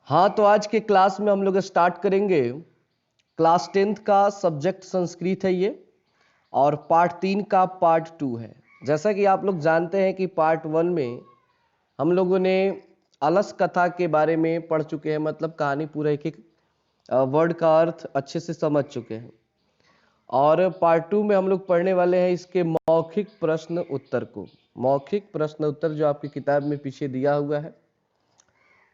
हाँ, तो आज के क्लास में हम लोग स्टार्ट करेंगे। क्लास 10th का सब्जेक्ट संस्कृत है ये, और पार्ट 3 का पार्ट 2 है। जैसा कि आप लोग जानते हैं कि पार्ट 1 में हम लोगों ने अलस कथा के बारे में पढ़ चुके हैं, मतलब कहानी पूरा एक एक वर्ड का अर्थ अच्छे से समझ चुके हैं। और पार्ट 2 में हम लोग पढ़ने वाले हैं इसके मौखिक प्रश्न उत्तर को। मौखिक प्रश्न उत्तर जो आपकी किताब में पीछे दिया हुआ है,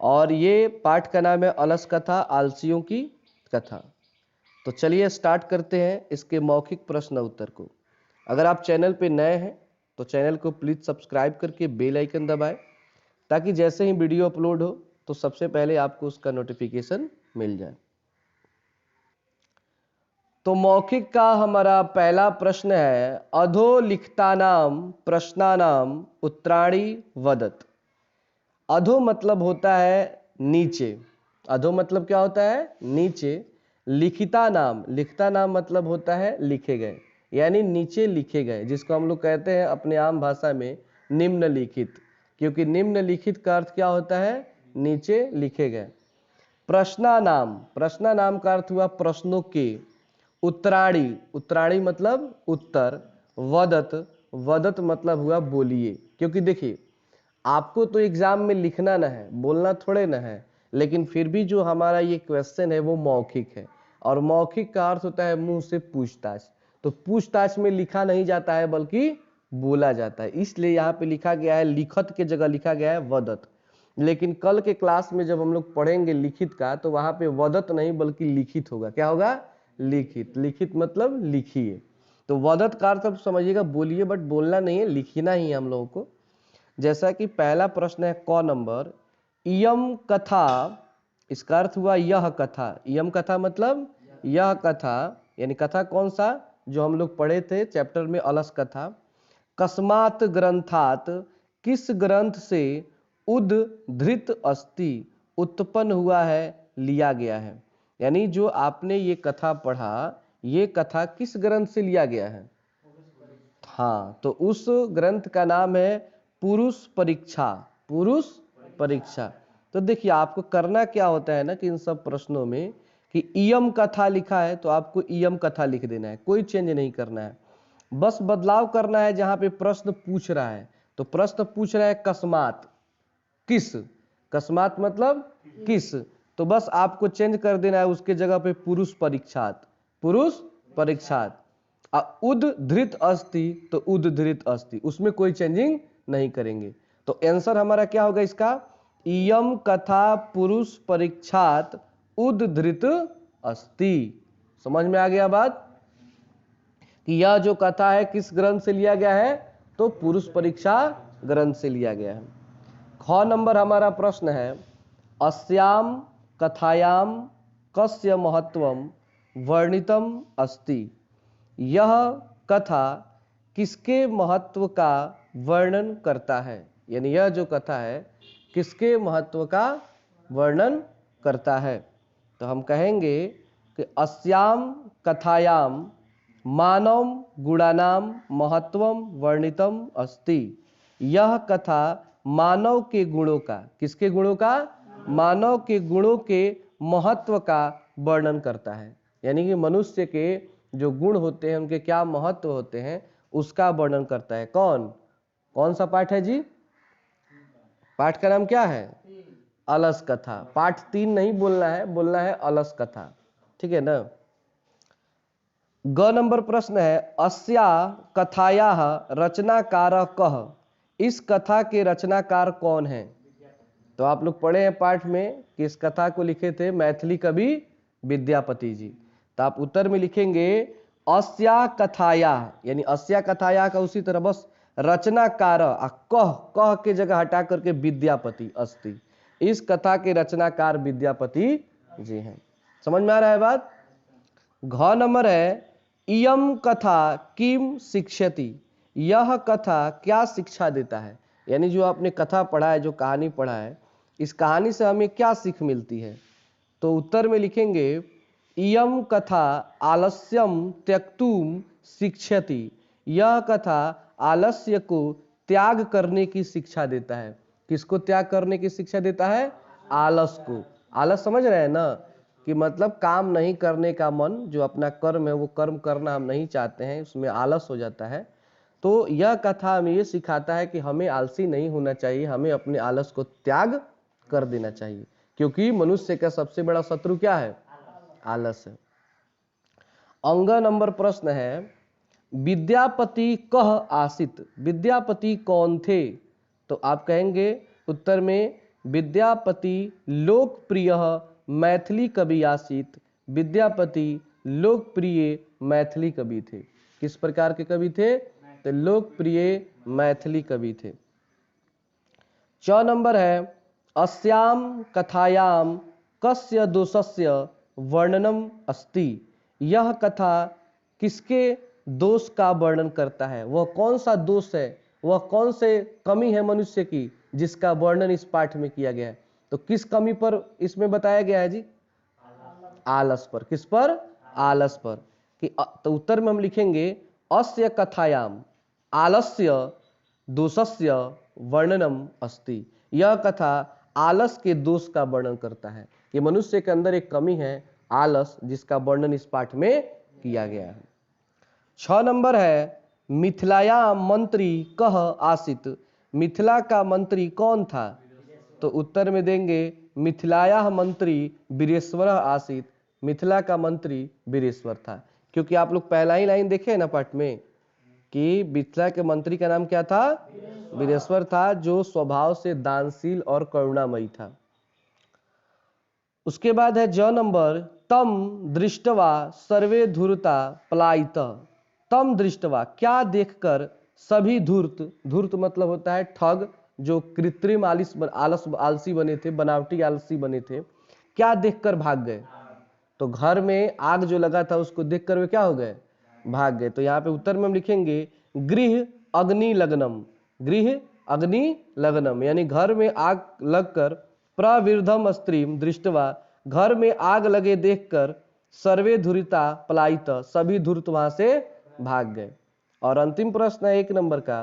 और ये पाठ का नाम है अलस कथा, आलसियों की कथा। तो चलिए स्टार्ट करते हैं इसके मौखिक प्रश्न उत्तर को। अगर आप चैनल पे नए हैं तो चैनल को प्लीज सब्सक्राइब करके बेल आइकन दबाएं, ताकि जैसे ही वीडियो अपलोड हो तो सबसे पहले आपको उसका नोटिफिकेशन मिल जाए। तो मौखिक का हमारा पहला प्रश्न है, अधोलिखितानाम प्रश्नानाम उत्तराणि वदत। अधो मतलब होता है नीचे। अधो मतलब क्या होता है? नीचे। लिखिता नाम, लिखता नाम मतलब होता है लिखे गए, यानी नीचे लिखे गए, जिसको हम लोग कहते हैं अपने आम भाषा में निम्नलिखित। क्योंकि निम्नलिखित का अर्थ क्या होता है? नीचे लिखे गए। प्रश्नानाम, प्रश्नानाम का अर्थ हुआ प्रश्नों के। उत्तराणी, उत्तराणी मतलब उत्तर। वदत, वदत मतलब हुआ बोलिए। क्योंकि देखिए, आपको तो एग्जाम में लिखना ना है, बोलना थोड़े ना है, लेकिन फिर भी जो हमारा ये क्वेश्चन है वो मौखिक है, और मौखिक का अर्थ होता है मुंह से पूछताछ। तो पूछताछ में लिखा नहीं जाता है बल्कि बोला जाता है, इसलिए यहाँ पे लिखा गया है, लिखत के जगह लिखा गया है वदत। लेकिन कल के क्लास में जब हम लोग पढ़ेंगे लिखित का, तो वहां पे वदत नहीं बल्कि लिखित होगा। क्या होगा? लिखित। लिखित मतलब लिखिए। तो वदत का अर्थ अब समझिएगा बोलिए, बट बोलना नहीं है, लिखना ही है हम लोगों को। जैसा कि पहला प्रश्न है क नंबर, इयम कथा, इसका अर्थ हुआ यह कथा। इयम कथा मतलब यह कथा, यानी कथा कौन सा? जो हम लोग पढ़े थे चैप्टर में, अलस कथा। कस्मात ग्रंथात, किस ग्रंथ से उद्धृत अस्ति, उत्पन्न हुआ है, लिया गया है। यानी जो आपने ये कथा पढ़ा, ये कथा किस ग्रंथ से लिया गया है? हाँ, तो उस ग्रंथ का नाम है पुरुष परीक्षा। पुरुष परीक्षा। तो देखिए, आपको करना क्या होता है ना कि इन सब प्रश्नों में कि इयम कथा लिखा है तो आपको इयम कथा लिख देना है, कोई चेंज नहीं करना है। बस बदलाव करना है जहां पे प्रश्न पूछ रहा है। तो प्रश्न पूछ रहा है कस्मात, किस। कस्मात मतलब किस। तो बस आपको चेंज कर देना है, उसके जगह पे पुरुष परीक्षात, पुरुष परीक्षात। उद्धृत अस्ति तो उद्धृत अस्ति, उसमें कोई चेंजिंग नहीं करेंगे। तो आंसर हमारा क्या होगा इसका? इयम कथा पुरुष परीक्षात उद्धृत अस्ति। समझ में आ गया बात कि यह जो कथा है किस ग्रंथ से लिया गया है? तो पुरुष परीक्षा ग्रंथ से लिया गया है। ख नंबर हमारा प्रश्न है, अस्याम कथायाम कस्य महत्वम वर्णितम अस्ति। यह कथा किसके महत्व का वर्णन करता है? यानी यह जो कथा है किसके महत्व का वर्णन करता है? तो हम कहेंगे कि अस्याम कथायाम मानव गुणानाम महत्वम वर्णितम अस्ति। यह कथा मानव के गुणों का, किसके गुणों का? मानव के गुणों के महत्व का वर्णन करता है। यानी कि मनुष्य के जो गुण होते हैं, उनके क्या महत्व होते हैं, उसका वर्णन करता है। कौन कौन सा पाठ है जी? पाठ का नाम क्या है? अलस कथा। पाठ 3 नहीं बोलना है, बोलना है अलस कथा। ठीक है ना? ग नंबर प्रश्न है, अस्या कथाया रचनाकार कह। इस कथा के रचनाकार कौन है? तो आप लोग पढ़े हैं पाठ में कि इस कथा को लिखे थे मैथिली कवि विद्यापति जी। तो आप उत्तर में लिखेंगे अस्या कथाया, यानी अस्या कथाया का उसी तरह बस रचनाकार, कह, कह के जगह हटा करके विद्यापति अस्ति। इस कथा के रचनाकार विद्यापति जी हैं। समझ में आ रहा है बात? घ नंबर है, इयम कथा किम शिक्षति। यह कथा क्या शिक्षा देता है? यानी जो आपने कथा पढ़ा है, जो कहानी पढ़ा है, इस कहानी से हमें क्या सीख मिलती है? तो उत्तर में लिखेंगे इयम कथा आलस्यम त्यक्तुम शिक्षति। यह कथा आलस्य को त्याग करने की शिक्षा देता है। किसको त्याग करने की शिक्षा देता है? आलस को। आलस समझ रहे हैं ना, कि मतलब काम नहीं करने का मन, जो अपना कर्म है वो कर्म करना हम नहीं चाहते हैं, उसमें आलस हो जाता है। तो यह कथा हमें ये सिखाता है कि हमें आलसी नहीं होना चाहिए, हमें अपने आलस को त्याग कर देना चाहिए, क्योंकि मनुष्य का सबसे बड़ा शत्रु क्या है? आलस है। अंग नंबर प्रश्न है, विद्यापति कह आसित, विद्यापति कौन थे? तो आप कहेंगे उत्तर में, विद्यापति लोकप्रिय मैथिली कवि आसित, विद्यापति लोकप्रिय मैथिली कवि थे। किस प्रकार के कवि थे? तो लोकप्रिय मैथिली कवि थे। 6 नंबर है, अस्याम कथायाम कस्य दोषस्य वर्णनम अस्ति, यह कथा किसके दोष का वर्णन करता है? वह कौन सा दोष है, वह कौन से कमी है मनुष्य की जिसका वर्णन इस पाठ में किया गया है? तो किस कमी पर इसमें बताया गया है जी? आलस पर। किस पर? आलस पर। कि तो उत्तर में हम लिखेंगे अस्य कथायाम आलस्य दोषस्य वर्णनम अस्ति, यह कथा आलस के दोष का वर्णन करता है कि मनुष्य के अंदर एक कमी है आलस, जिसका वर्णन इस पाठ में किया गया है। 6 नंबर है, मिथिलाया मंत्री कह आसित, मिथिला का मंत्री कौन था? तो उत्तर में देंगे मिथिलाया मंत्री वीरेश्वर आसित, मिथिला का मंत्री वीरेश्वर था। क्योंकि आप लोग पहला ही लाइन देखे हैं ना पाठ में कि मिथिला के मंत्री का नाम क्या था? वीरेश्वर था, जो स्वभाव से दानशील और करुणामयी था। उसके बाद है ज नंबर, तम दृष्टवा सर्वे धूर्ता पलायित, तम दृष्टवा क्या देखकर सभी धूर्त, धूर्त मतलब होता है ठग, जो कृत्रिम आलसी बने थे, बनावटी आलसी बने थे, क्या देखकर भाग गए? तो घर में आग जो लगा था उसको देखकर वे क्या हो गए? भाग गए। तो यहाँ पे उत्तर में हम लिखेंगे गृह अग्नि लग्नम, गृह अग्नि लग्नम, यानी घर में आग लगकर, प्रविर्धम स्त्रीम दृष्टवा, घर में आग लगे देखकर, सर्वे धुरिता पलायित, सभी धूर्त वहां से भाग गए। और अंतिम प्रश्न है 1 नंबर का,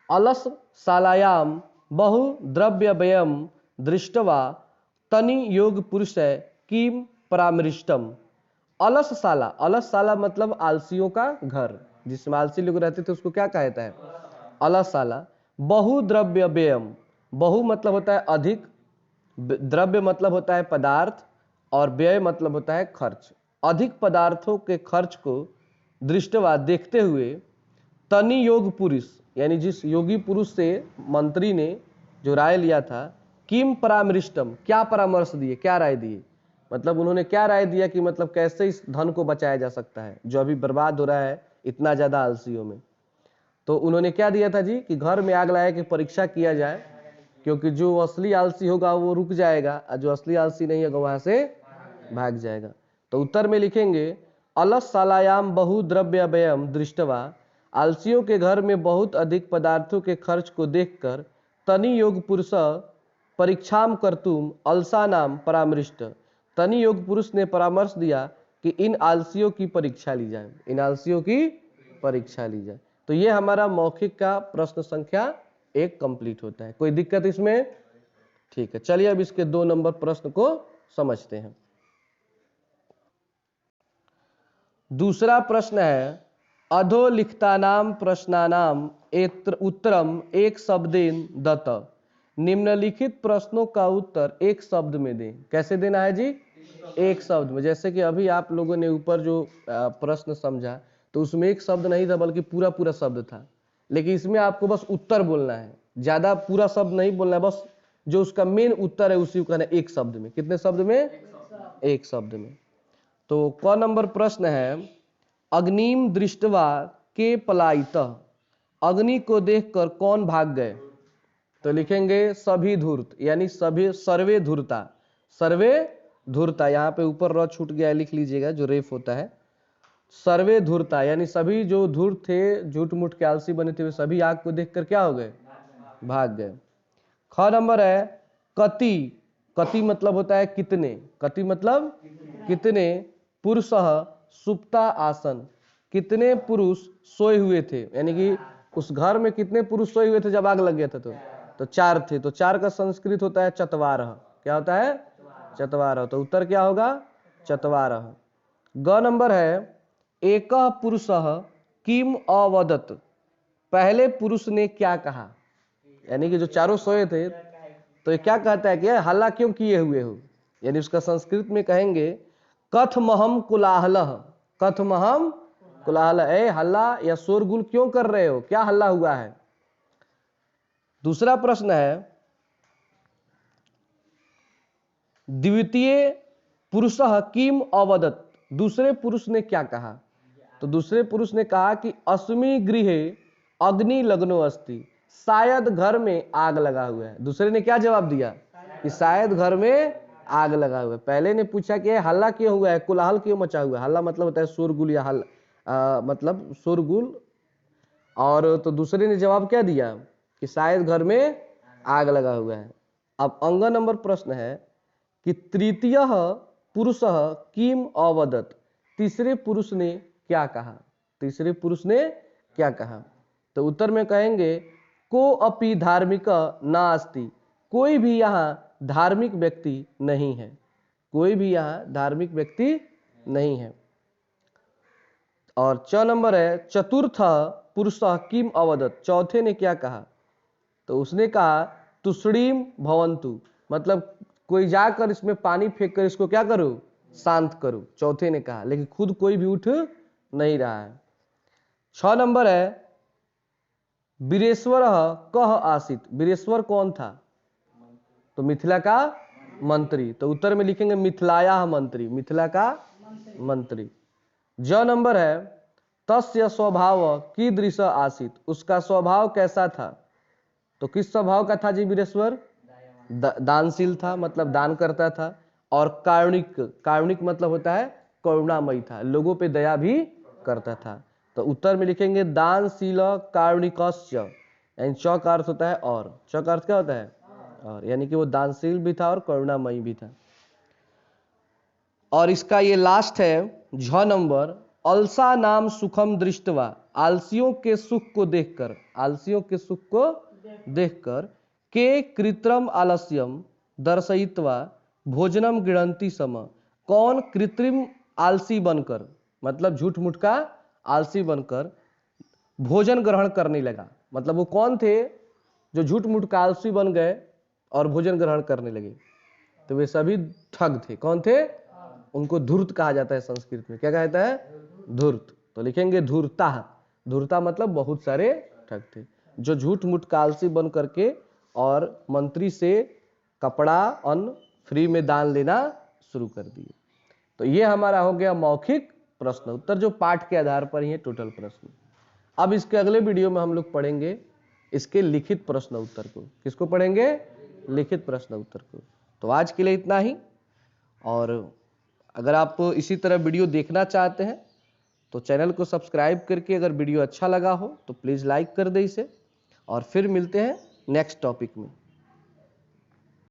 अलस शालायाम बहु द्रव्य व्ययम दृष्टवा तनि योग पुरुष किम परामृष्टम। अलसशाला, अलसशाला मतलब आलसियों का घर, जिसमें आलसी लोग रहते थे उसको क्या कहता है? अलसशाला। बहु द्रव्य व्ययम, बहु मतलब होता है अधिक, द्रव्य मतलब होता है पदार्थ, और व्यय मतलब होता है खर्च। अधिक पदार्थों के खर्च को दृष्टवा देखते हुए, तनि योग पुरुष, यानी जिस योगी पुरुष से मंत्री ने जो राय लिया था, किम परामृष्टम, क्या परामर्श दिए, क्या राय दिए? मतलब उन्होंने क्या राय दिया कि मतलब कैसे इस धन को बचाया जा सकता है जो अभी बर्बाद हो रहा है इतना ज्यादा आलसियों में। तो उन्होंने क्या दिया था जी कि घर में आग लगाया कि परीक्षा किया जाए, क्योंकि जो असली आलसी होगा वो रुक जाएगा और जो असली आलसी नहीं होगा वहां से भाग जाएगा। तो उत्तर में लिखेंगे अलसशालायाम बहु द्रव्य व्ययम दृष्टवा, आलसियों के घर में बहुत अधिक पदार्थों के खर्च को देखकर, तनि योग पुरुष परीक्षाम कर्तुम अलसा नाम परामृष्ट, तनि योग पुरुष ने परामर्श दिया कि इन आलसियों की परीक्षा ली जाए, इन आलसियों की परीक्षा ली जाए। तो ये हमारा मौखिक का प्रश्न संख्या 1 कंप्लीट होता है। कोई दिक्कत इसमें? ठीक है, चलिए अब इसके 2 नंबर प्रश्न को समझते हैं। दूसरा प्रश्न है, अधोलिखितानाम प्रश्नानाम उत्तरम एक शब्देन दत्त, निम्नलिखित प्रश्नों का उत्तर एक शब्द में दें। कैसे देना है जी? एक शब्द में। जैसे कि अभी आप लोगों ने ऊपर जो प्रश्न समझा तो उसमें एक शब्द नहीं था बल्कि पूरा पूरा शब्द था, लेकिन इसमें आपको बस उत्तर बोलना है, ज्यादा पूरा शब्द नहीं बोलना है, बस जो उसका मेन उत्तर है उसी को कहना है एक शब्द में। कितने शब्द में? एक शब्द में। तो क नंबर प्रश्न है, अग्निम दृष्टवा के पलायित, अग्नि को देखकर कौन भाग गए? तो लिखेंगे सभी धूर्त, यानी सभी, सर्वे धूर्ता, सर्वे धूर्ता, यहाँ पे ऊपर र छूट गया है, लिख लीजिएगा जो रेफ होता है। सर्वे धूर्ता यानी सभी जो धूर्त थे, झूठ मूठ के आलसी बने थे, वे सभी आग को देखकर क्या हो गए? भाग गए। ख नंबर है, कति, कति मतलब होता है कितने, कति मतलब कितने, पुरुषः सुप्ता आसन, कितने पुरुष सोए हुए थे, यानी कि उस घर में कितने पुरुष सोए हुए थे जब आग लग गया था? तो 4 थे। तो 4 का संस्कृत होता है चतवारः, क्या होता है? चत्वारः। तो उत्तर क्या होगा? चत्वारः। ग नंबर है एकः पुरुषः किम अवदत्, पहले पुरुष ने क्या कहा? यानी कि जो चारों सोए थे तो ये क्या कहता है कि हल्ला क्यों किए हुए हो? यानी उसका संस्कृत में कहेंगे कथमहम कुलाहलः, कथमहम कुलाहलः, ए हल्ला या शोरगुल क्यों कर रहे हो, क्या हल्ला हुआ है? दूसरा प्रश्न है द्वितीय पुरुषः किम अवदत्, दूसरे पुरुष ने क्या कहा? तो दूसरे पुरुष ने कहा कि अस्मि गृहे अग्नि लग्नो अस्ति, शायद घर में आग लगा हुआ है। दूसरे ने क्या जवाब दिया? कि शायद घर में आग लगा हुआ है। पहले ने पूछा कि हल्ला क्यों हुआ है, कोलाहल क्यों मचा हुआ है? हल्ला मतलब होता है शोरगुल या मतलब शोरगुल। और तो दूसरे ने जवाब क्या दिया? कि शायद घर में आग लगा हुआ है। अब अंग नंबर प्रश्न है कि तृतीय पुरुषः किम अवदत्, तीसरे पुरुष ने क्या कहा? तीसरे पुरुष ने क्या कहा? तो उत्तर में कहेंगे को अपि धार्मिक नास्ति, कोई भी यहाँ धार्मिक व्यक्ति नहीं है, कोई भी यहाँ धार्मिक व्यक्ति नहीं है। और च नंबर है चतुर्थ पुरुषः किम अवदत्, चौथे ने क्या कहा? तो उसने कहा तुष्णीम भवन्तु, मतलब कोई जाकर इसमें पानी फेंक कर इसको क्या करो? शांत करो, चौथे ने कहा, लेकिन खुद कोई भी उठ नहीं रहा है। 6 नंबर है वीरेश्वर कह आसित, वीरेश्वर कौन था? तो मिथिला का मंत्री। तो उत्तर में लिखेंगे मिथिलाया मंत्री, मिथिला का मंत्री। ज नंबर है तस्य स्वभाव कीदृश आसित, उसका स्वभाव कैसा था? तो किस स्वभाव का था जी वीरेश्वर? दानशील था, मतलब दान करता था। और कारुणिक, कारुणिक मतलब होता है करुणामयी था, लोगों पे दया भी करता था। तो उत्तर में लिखेंगे दानशील कारुणिकस्य, यानी च का अर्थ होता है और, च का अर्थ क्या होता है? और, यानी कि वो दानशील भी था और करुणामयी भी था। और इसका ये लास्ट है झ नंबर अलसा नाम सुखम दृष्टवा, आलसियों के सुख को देखकर, आलसियों के सुख को देखकर के कृत्रिम आलस्यम दर्शयित्वा भोजनम गृहंती सम, कौन कृत्रिम आलसी बनकर, मतलब झूठ मूठ का आलसी बनकर भोजन ग्रहण करने लगा? मतलब वो कौन थे जो झूठ मूठ का आलसी बन गए और भोजन ग्रहण करने लगे? तो वे सभी ठग थे। कौन थे? उनको धूर्त कहा जाता है संस्कृत में। क्या कहता है? धूर्त। तो लिखेंगे धूर्ता, धूर्ता मतलब बहुत सारे ठग थे जो झूठ मूठ का आलसी बन करके और मंत्री से कपड़ा अन्न फ्री में दान लेना शुरू कर दिए। तो ये हमारा हो गया मौखिक प्रश्न उत्तर, जो पाठ के आधार पर ही है टोटल प्रश्न। अब इसके अगले वीडियो में हम लोग पढ़ेंगे इसके लिखित प्रश्न उत्तर को। किसको पढ़ेंगे? लिखित प्रश्न उत्तर को। तो आज के लिए इतना ही। और अगर आप इसी तरह वीडियो देखना चाहते हैं तो चैनल को सब्सक्राइब करके, अगर वीडियो अच्छा लगा हो तो प्लीज़ लाइक कर दे इसे। और फिर मिलते हैं नेक्स्ट टॉपिक में।